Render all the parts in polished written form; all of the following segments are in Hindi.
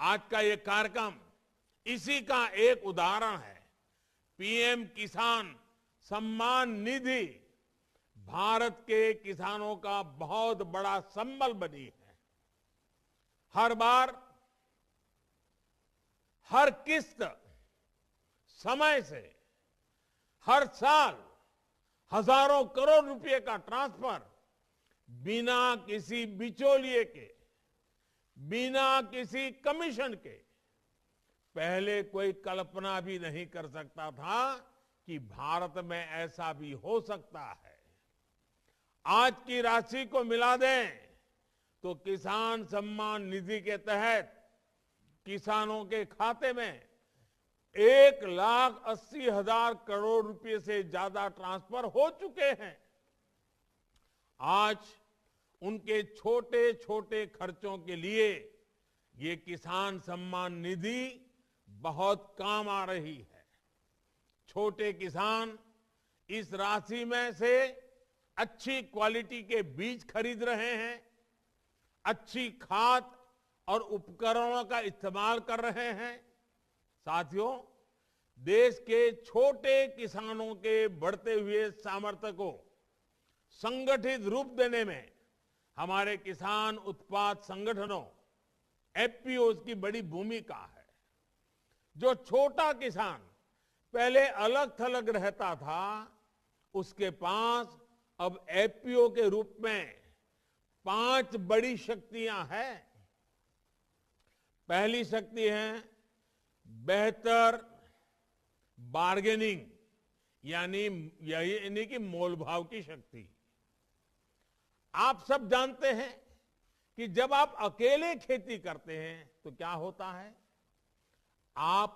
आज का ये कार्यक्रम इसी का एक उदाहरण है। पीएम किसान सम्मान निधि भारत के किसानों का बहुत बड़ा संबल बनी है। हर बार हर किस्त समय से हर साल हजारों करोड़ रुपए का ट्रांसफर बिना किसी बिचौलिए के, बिना किसी कमीशन के। पहले कोई कल्पना भी नहीं कर सकता था कि भारत में ऐसा भी हो सकता है। आज की राशि को मिला दें तो किसान सम्मान निधि के तहत किसानों के खाते में 1,80,000 करोड़ रुपए से ज्यादा ट्रांसफर हो चुके हैं। आज उनके छोटे छोटे खर्चों के लिए ये किसान सम्मान निधि बहुत काम आ रही है। छोटे किसान इस राशि में से अच्छी क्वालिटी के बीज खरीद रहे हैं, अच्छी खाद और उपकरणों का इस्तेमाल कर रहे हैं। साथियों, देश के छोटे किसानों के बढ़ते हुए सामर्थ्य को संगठित रूप देने में हमारे किसान उत्पाद संगठनों एफपीओ की बड़ी भूमिका है। जो छोटा किसान पहले अलग थलग रहता था, उसके पास अब एफपीओ के रूप में 5 बड़ी शक्तियां हैं। पहली शक्ति है बेहतर बार्गेनिंग, यानी कि मोलभाव की शक्ति। आप सब जानते हैं कि जब आप अकेले खेती करते हैं तो क्या होता है, आप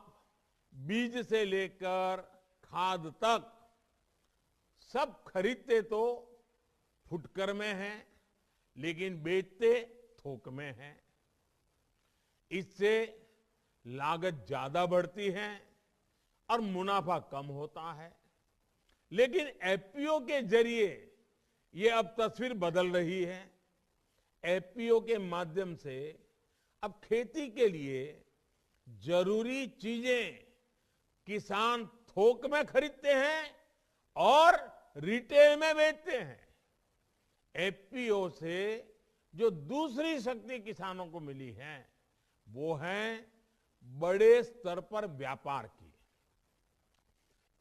बीज से लेकर खाद तक सब खरीदते तो फुटकर में हैं, लेकिन बेचते थोक में हैं। इससे लागत ज्यादा बढ़ती है और मुनाफा कम होता है। लेकिन एफपीओ के जरिए ये अब तस्वीर बदल रही है। एफपीओ के माध्यम से अब खेती के लिए जरूरी चीजें किसान थोक में खरीदते हैं और रिटेल में बेचते हैं। एफपीओ से जो दूसरी शक्ति किसानों को मिली है वो है बड़े स्तर पर व्यापार की।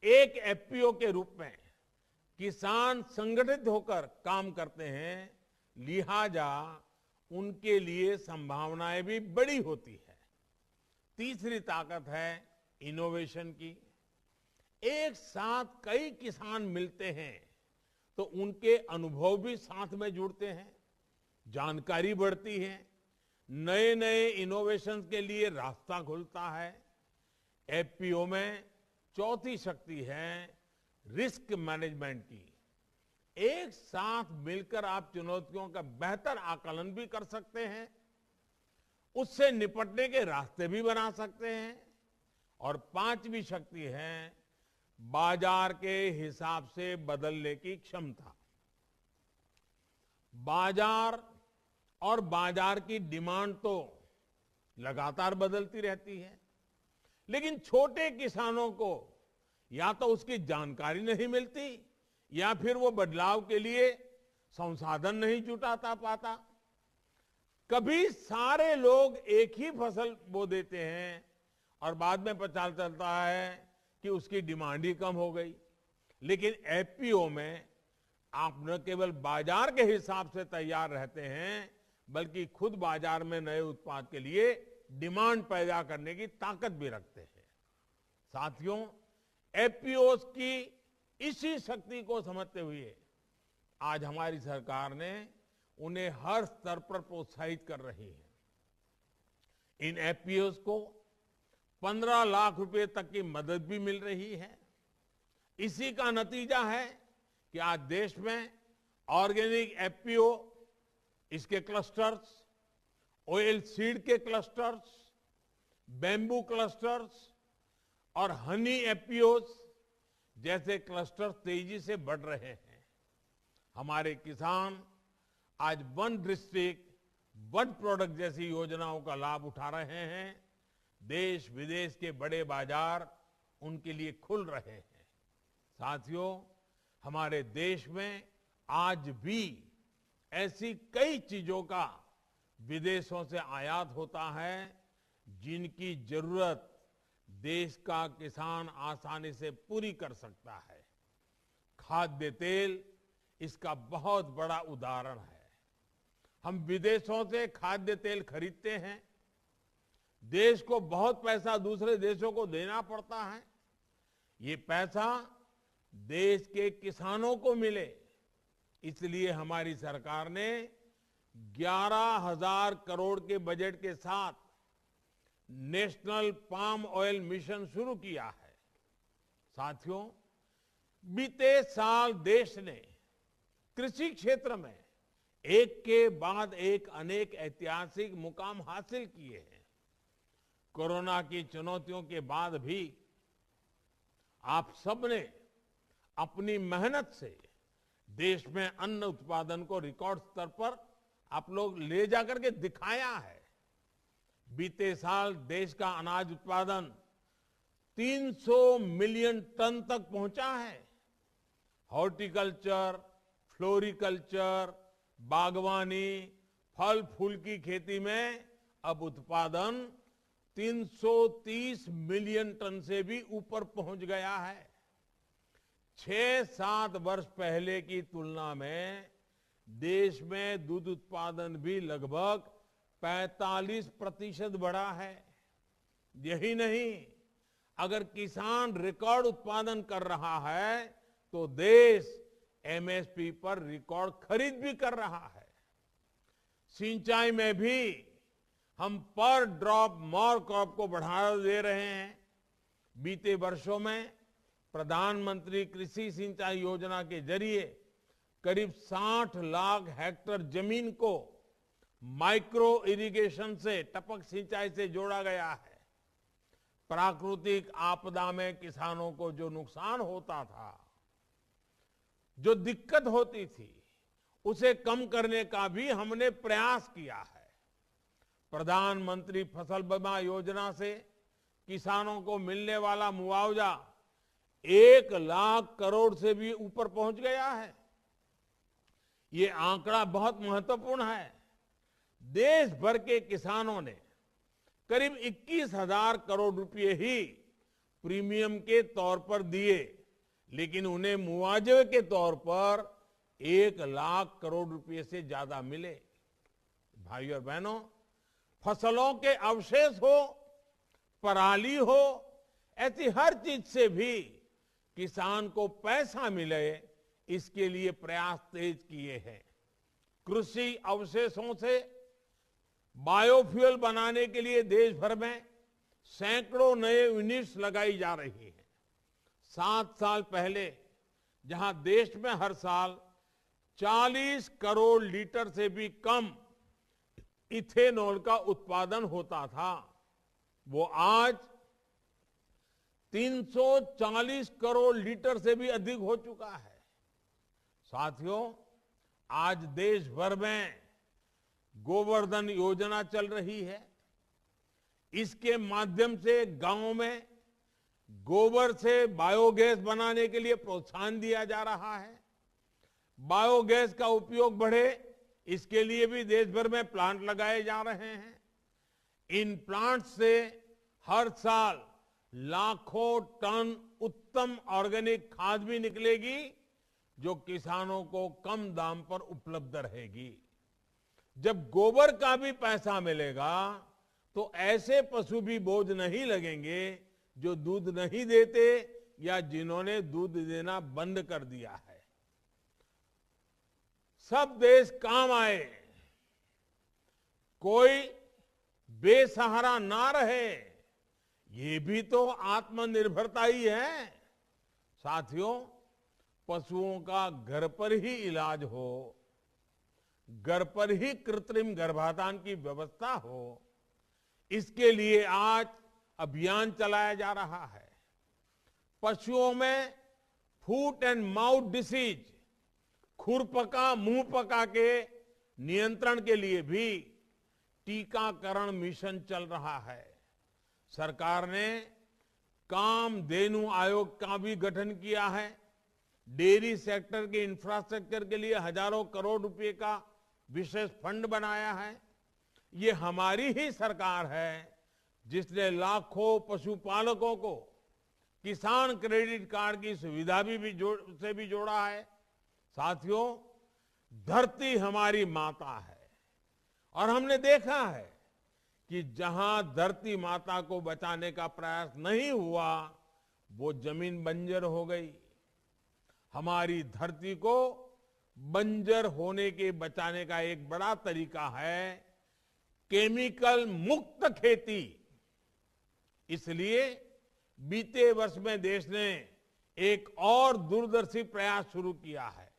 एक एफपीओ के रूप में किसान संगठित होकर काम करते हैं, लिहाजा उनके लिए संभावनाएं भी बड़ी होती है। तीसरी ताकत है इनोवेशन की। एक साथ कई किसान मिलते हैं तो उनके अनुभव भी साथ में जुड़ते हैं, जानकारी बढ़ती है, नए नए इनोवेशन के लिए रास्ता खुलता है। एफपीओ में चौथी शक्ति है रिस्क मैनेजमेंट की। एक साथ मिलकर आप चुनौतियों का बेहतर आकलन भी कर सकते हैं, उससे निपटने के रास्ते भी बना सकते हैं। और पांचवी शक्ति है बाजार के हिसाब से बदलने की क्षमता। बाजार और बाजार की डिमांड तो लगातार बदलती रहती है, लेकिन छोटे किसानों को या तो उसकी जानकारी नहीं मिलती या फिर वो बदलाव के लिए संसाधन नहीं जुटाता पाता। कभी सारे लोग एक ही फसल बो देते हैं और बाद में पता चलता है कि उसकी डिमांड ही कम हो गई। लेकिन एफपीओ में आप न केवल बाजार के हिसाब से तैयार रहते हैं, बल्कि खुद बाजार में नए उत्पाद के लिए डिमांड पैदा करने की ताकत भी रखते हैं। साथियों, एफपीओ की इसी शक्ति को समझते हुए आज हमारी सरकार ने उन्हें हर स्तर पर प्रोत्साहित कर रही है। इन एफपीओ को 15 लाख रुपए तक की मदद भी मिल रही है। इसी का नतीजा है कि आज देश में ऑर्गेनिक एफपीओ, इसके क्लस्टर्स, ऑयल सीड के क्लस्टर्स, बैम्बू क्लस्टर्स और हनी एफपीओस जैसे क्लस्टर तेजी से बढ़ रहे हैं। हमारे किसान आज वन डिस्ट्रिक्ट वन प्रोडक्ट जैसी योजनाओं का लाभ उठा रहे हैं। देश विदेश के बड़े बाजार उनके लिए खुल रहे हैं। साथियों, हमारे देश में आज भी ऐसी कई चीजों का विदेशों से आयात होता है जिनकी जरूरत देश का किसान आसानी से पूरी कर सकता है। खाद्य तेल इसका बहुत बड़ा उदाहरण है। हम विदेशों से खाद्य तेल खरीदते हैं, देश को बहुत पैसा दूसरे देशों को देना पड़ता है। ये पैसा देश के किसानों को मिले, इसलिए हमारी सरकार ने 11,000 करोड़ के बजट के साथ नेशनल पाम ऑयल मिशन शुरू किया है। साथियों, बीते साल देश ने कृषि क्षेत्र में एक के बाद एक अनेक ऐतिहासिक मुकाम हासिल किए हैं। कोरोना की चुनौतियों के बाद भी आप सबने अपनी मेहनत से देश में अन्न उत्पादन को रिकॉर्ड स्तर पर आप लोग ले जाकर के दिखाया है। बीते साल देश का अनाज उत्पादन 300 मिलियन टन तक पहुंचा है। हॉर्टिकल्चर, फ्लोरिकल्चर, बागवानी, फल फूल की खेती में अब उत्पादन 330 मिलियन टन से भी ऊपर पहुंच गया है। 6-7 वर्ष पहले की तुलना में देश में दूध उत्पादन भी लगभग 45% बढ़ा है। यही नहीं, अगर किसान रिकॉर्ड उत्पादन कर रहा है तो देश एमएसपी पर रिकॉर्ड खरीद भी कर रहा है। सिंचाई में भी हम पर ड्रॉप मोर क्रॉप को बढ़ावा दे रहे हैं। बीते वर्षों में प्रधानमंत्री कृषि सिंचाई योजना के जरिए करीब 60 लाख हेक्टेयर जमीन को माइक्रो इरिगेशन से, टपक सिंचाई से जोड़ा गया है। प्राकृतिक आपदा में किसानों को जो नुकसान होता था, जो दिक्कत होती थी, उसे कम करने का भी हमने प्रयास किया है। प्रधानमंत्री फसल बीमा योजना से किसानों को मिलने वाला मुआवजा 1 लाख करोड़ से भी ऊपर पहुंच गया है। ये आंकड़ा बहुत महत्वपूर्ण है। देश भर के किसानों ने करीब 21,000 करोड़ रुपए ही प्रीमियम के तौर पर दिए, लेकिन उन्हें मुआवजे के तौर पर 1 लाख करोड़ रुपए से ज्यादा मिले। भाइयों और बहनों, फसलों के अवशेष हो, पराली हो, ऐसी हर चीज से भी किसान को पैसा मिले, इसके लिए प्रयास तेज किए हैं। कृषि अवशेषों से बायोफ्यूल बनाने के लिए देश भर में सैकड़ों नए यूनिट्स लगाई जा रही हैं। 7 साल पहले जहां देश में हर साल 40 करोड़ लीटर से भी कम इथेनॉल का उत्पादन होता था, वो आज 340 करोड़ लीटर से भी अधिक हो चुका है। साथियों, आज देश भर में गोवर्धन योजना चल रही है। इसके माध्यम से गांव में गोबर से बायोगैस बनाने के लिए प्रोत्साहन दिया जा रहा है। बायोगैस का उपयोग बढ़े, इसके लिए भी देश भर में प्लांट लगाए जा रहे हैं। इन प्लांट से हर साल लाखों टन उत्तम ऑर्गेनिक खाद भी निकलेगी, जो किसानों को कम दाम पर उपलब्ध रहेगी। जब गोबर का भी पैसा मिलेगा तो ऐसे पशु भी बोझ नहीं लगेंगे जो दूध नहीं देते या जिन्होंने दूध देना बंद कर दिया है। सब देश काम आए, कोई बेसहारा ना रहे, ये भी तो आत्मनिर्भरता ही है। साथियों, पशुओं का घर पर ही इलाज हो, घर पर ही कृत्रिम गर्भाधान की व्यवस्था हो, इसके लिए आज अभियान चलाया जा रहा है। पशुओं में फूट एंड माउथ डिसीज, खुरपका मुंह पका के नियंत्रण के लिए भी टीकाकरण मिशन चल रहा है। सरकार ने कामधेनु आयोग का भी गठन किया है। डेयरी सेक्टर के इंफ्रास्ट्रक्चर के लिए हजारों करोड़ रुपए का विशेष फंड बनाया है। ये हमारी ही सरकार है जिसने लाखों पशुपालकों को किसान क्रेडिट कार्ड की सुविधा भी जोड़ा है। साथियों, धरती हमारी माता है और हमने देखा है कि जहां धरती माता को बचाने का प्रयास नहीं हुआ, वो जमीन बंजर हो गई। हमारी धरती को बंजर होने के बचाने का एक बड़ा तरीका है केमिकल मुक्त खेती। इसलिए बीते वर्ष में देश ने एक और दूरदर्शी प्रयास शुरू किया है।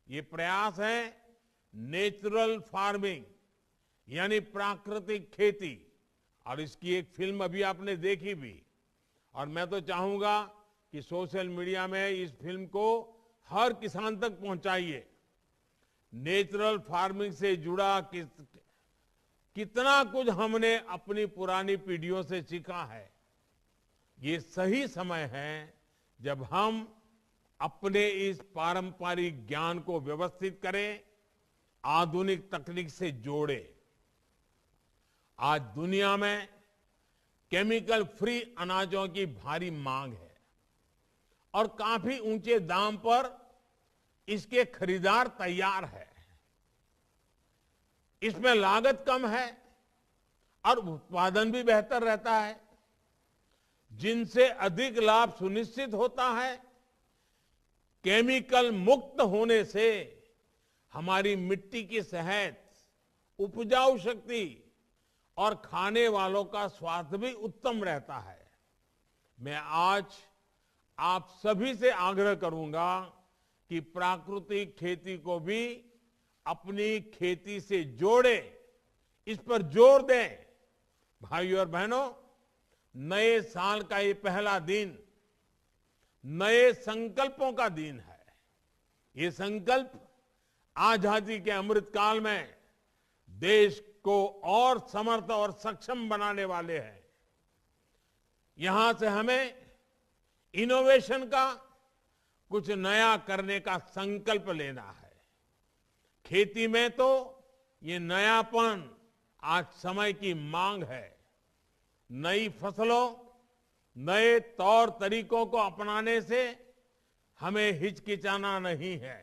ये प्रयास है नेचुरल फार्मिंग, यानी प्राकृतिक खेती। और इसकी एक फिल्म अभी आपने देखी भी, और मैं तो चाहूंगा कि सोशल मीडिया में इस फिल्म को हर किसान तक पहुंचाइए। नेचुरल फार्मिंग से जुड़ा कितना कुछ हमने अपनी पुरानी पीढ़ियों से सीखा है। ये सही समय है जब हम अपने इस पारंपरिक ज्ञान को व्यवस्थित करें, आधुनिक तकनीक से जोड़ें। आज दुनिया में केमिकल फ्री अनाजों की भारी मांग है और काफी ऊंचे दाम पर इसके खरीदार तैयार है। इसमें लागत कम है और उत्पादन भी बेहतर रहता है, जिनसे अधिक लाभ सुनिश्चित होता है। केमिकल मुक्त होने से हमारी मिट्टी की सेहत, उपजाऊ शक्ति और खाने वालों का स्वास्थ्य भी उत्तम रहता है। मैं आज आप सभी से आग्रह करूंगा कि प्राकृतिक खेती को भी अपनी खेती से जोड़े, इस पर जोर दें। भाइयों और बहनों, नए साल का ये पहला दिन नए संकल्पों का दिन है। ये संकल्प आजादी के अमृतकाल में देश को और समर्थ और सक्षम बनाने वाले हैं। यहां से हमें इनोवेशन का, कुछ नया करने का संकल्प लेना है। खेती में तो ये नयापन आज समय की मांग है। नई फसलों, नए तौर तरीकों को अपनाने से हमें हिचकिचाना नहीं है।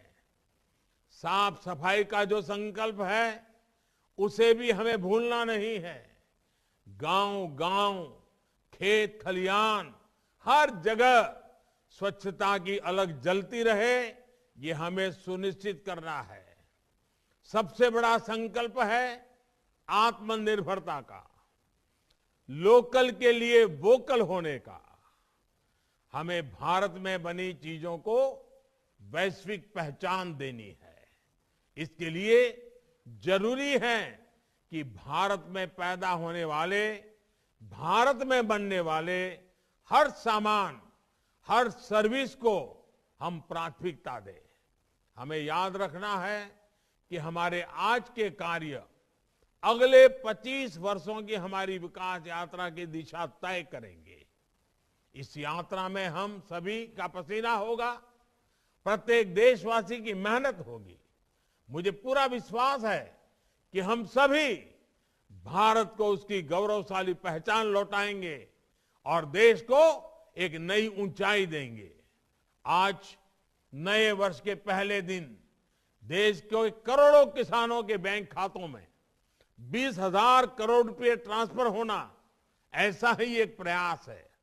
साफ सफाई का जो संकल्प है, उसे भी हमें भूलना नहीं है। गांव-गांव, खेत खलियान, हर जगह स्वच्छता की अलग जलती रहे, ये हमें सुनिश्चित करना है। सबसे बड़ा संकल्प है आत्मनिर्भरता का, लोकल के लिए वोकल होने का। हमें भारत में बनी चीजों को वैश्विक पहचान देनी है। इसके लिए जरूरी है कि भारत में पैदा होने वाले, भारत में बनने वाले हर सामान, हर सर्विस को हम प्राथमिकता दें। हमें याद रखना है कि हमारे आज के कार्य अगले 25 वर्षों की हमारी विकास यात्रा की दिशा तय करेंगे। इस यात्रा में हम सभी का पसीना होगा, प्रत्येक देशवासी की मेहनत होगी। मुझे पूरा विश्वास है कि हम सभी भारत को उसकी गौरवशाली पहचान लौटाएंगे और देश को एक नई ऊंचाई देंगे। आज नए वर्ष के पहले दिन देश के करोड़ों किसानों के बैंक खातों में 20,000 करोड़ रुपए ट्रांसफर होना, ऐसा ही एक प्रयास है।